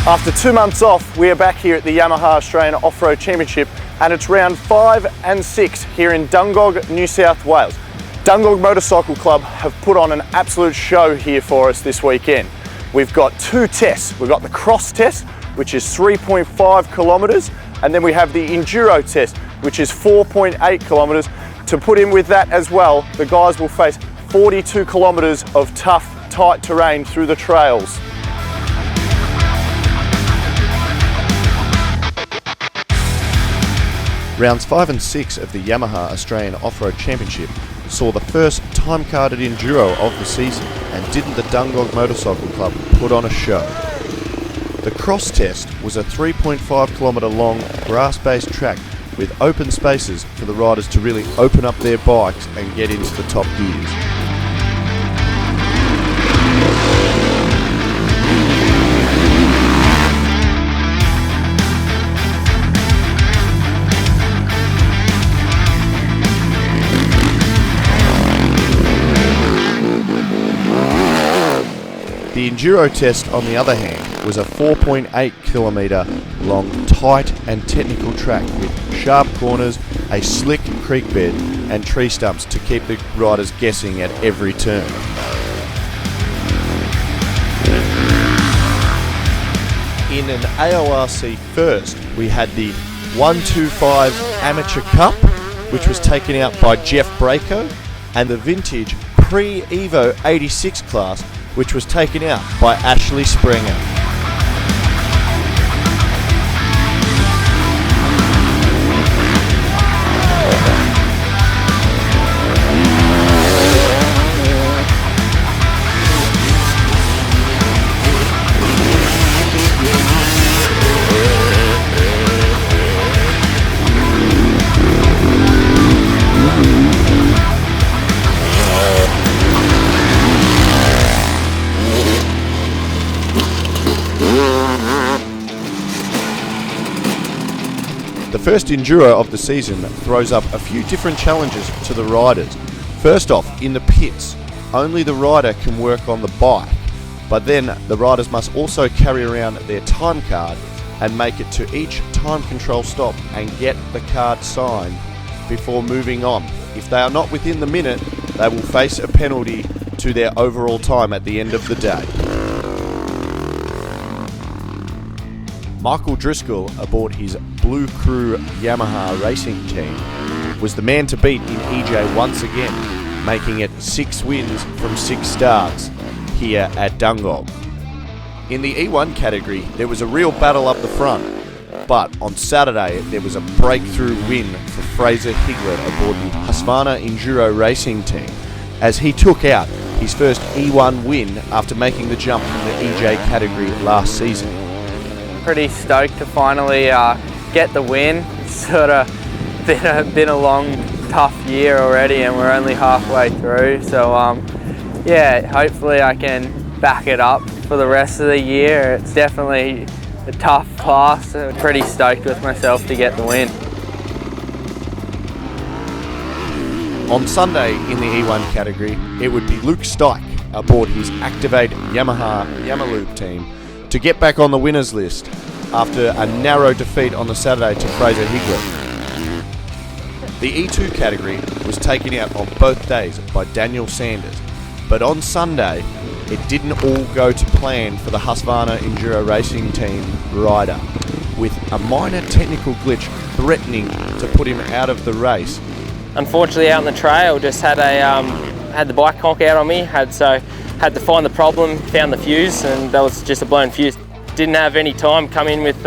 After 2 months off, we are back here at the Yamaha Australian Off-Road Championship, and it's round 5 and 6 here in Dungog, New South Wales. Dungog Motorcycle Club have put on an absolute show here for us this weekend. We've got 2 tests. We've got the cross test, which is 3.5 kilometres, and then we have the enduro test, which is 4.8 kilometres. To put in with that as well, the guys will face 42 kilometres of tough, tight terrain through the trails. Rounds 5 and 6 of the Yamaha Australian Off-Road Championship saw the first time-carded enduro of the season, and didn't the Dungog Motorcycle Club put on a show. The cross test was a 3.5 kilometre long grass-based track with open spaces for the riders to really open up their bikes and get into the top gears. The enduro test, on the other hand, was a 4.8 kilometre long, tight and technical track with sharp corners, a slick creek bed and tree stumps to keep the riders guessing at every turn. In an AORC first, we had the 125 Amateur Cup, which was taken out by Jeff Braco, and the vintage Pre-Evo 86 class, which was taken out by Ashley Springer. The first enduro of the season throws up a few different challenges to the riders. First off, in the pits, only the rider can work on the bike, but then the riders must also carry around their time card and make it to each time control stop and get the card signed before moving on. If they are not within the minute, they will face a penalty to their overall time at the end of the day. Michael Driscoll, aboard his Blue Crew Yamaha racing team, was the man to beat in EJ once again, making it 6 wins from 6 starts here at Dungog. In the E1 category, there was a real battle up the front, but on Saturday there was a breakthrough win for Fraser Higlet aboard the Husqvarna Enduro racing team, as he took out his first E1 win after making the jump from the EJ category last season. Pretty stoked to finally get the win. It's sort of been a long, tough year already, and we're only halfway through. So yeah, hopefully I can back it up for the rest of the year. It's definitely a tough class. I'm pretty stoked with myself to get the win. On Sunday in the E1 category, it would be Luke Stike aboard his Activate Yamaha Yamaloop team to get back on the winners list after a narrow defeat on the Saturday to Fraser Higlet. The E2 category was taken out on both days by Daniel Sanders, but on Sunday it didn't all go to plan for the Husqvarna Enduro racing team rider, with a minor technical glitch threatening to put him out of the race. Unfortunately, out on the trail, just had the bike conk out on me, had to find the problem, found the fuse, and that was just a blown fuse. Didn't have any time, come in with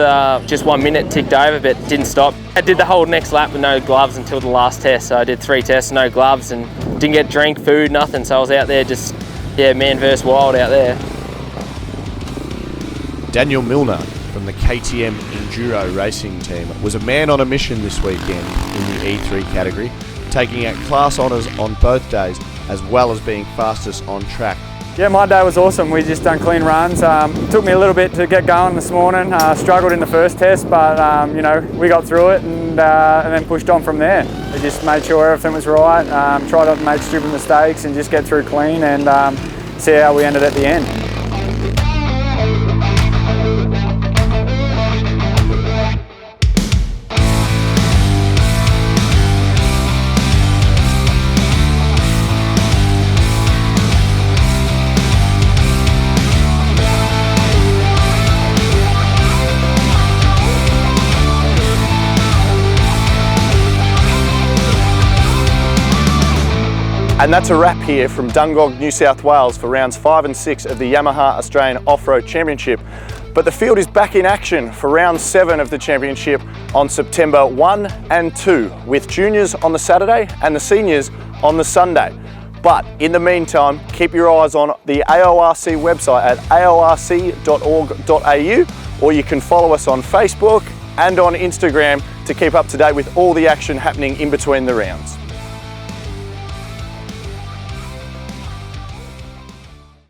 just 1 minute ticked over, but didn't stop. I did the whole next lap with no gloves until the last test, so I did 3 tests, no gloves, and didn't get drink, food, nothing, so I was out there just, yeah, man versus wild out there. Daniel Milner from the KTM Enduro racing team was a man on a mission this weekend in the E3 category, taking out class honours on both days, as well as being fastest on track. Yeah, my day was awesome. We just done clean runs. Took me a little bit to get going this morning. Struggled in the first test, but you know, we got through it and then pushed on from there. We just made sure everything was right. Tried not to make stupid mistakes and just get through clean and see how we ended at the end. And that's a wrap here from Dungog, New South Wales for rounds 5 and 6 of the Yamaha Australian Off-Road Championship. But the field is back in action for round 7 of the championship on September 1 and 2, with juniors on the Saturday and the seniors on the Sunday. But in the meantime, keep your eyes on the AORC website at aorc.org.au, or you can follow us on Facebook and on Instagram to keep up to date with all the action happening in between the rounds.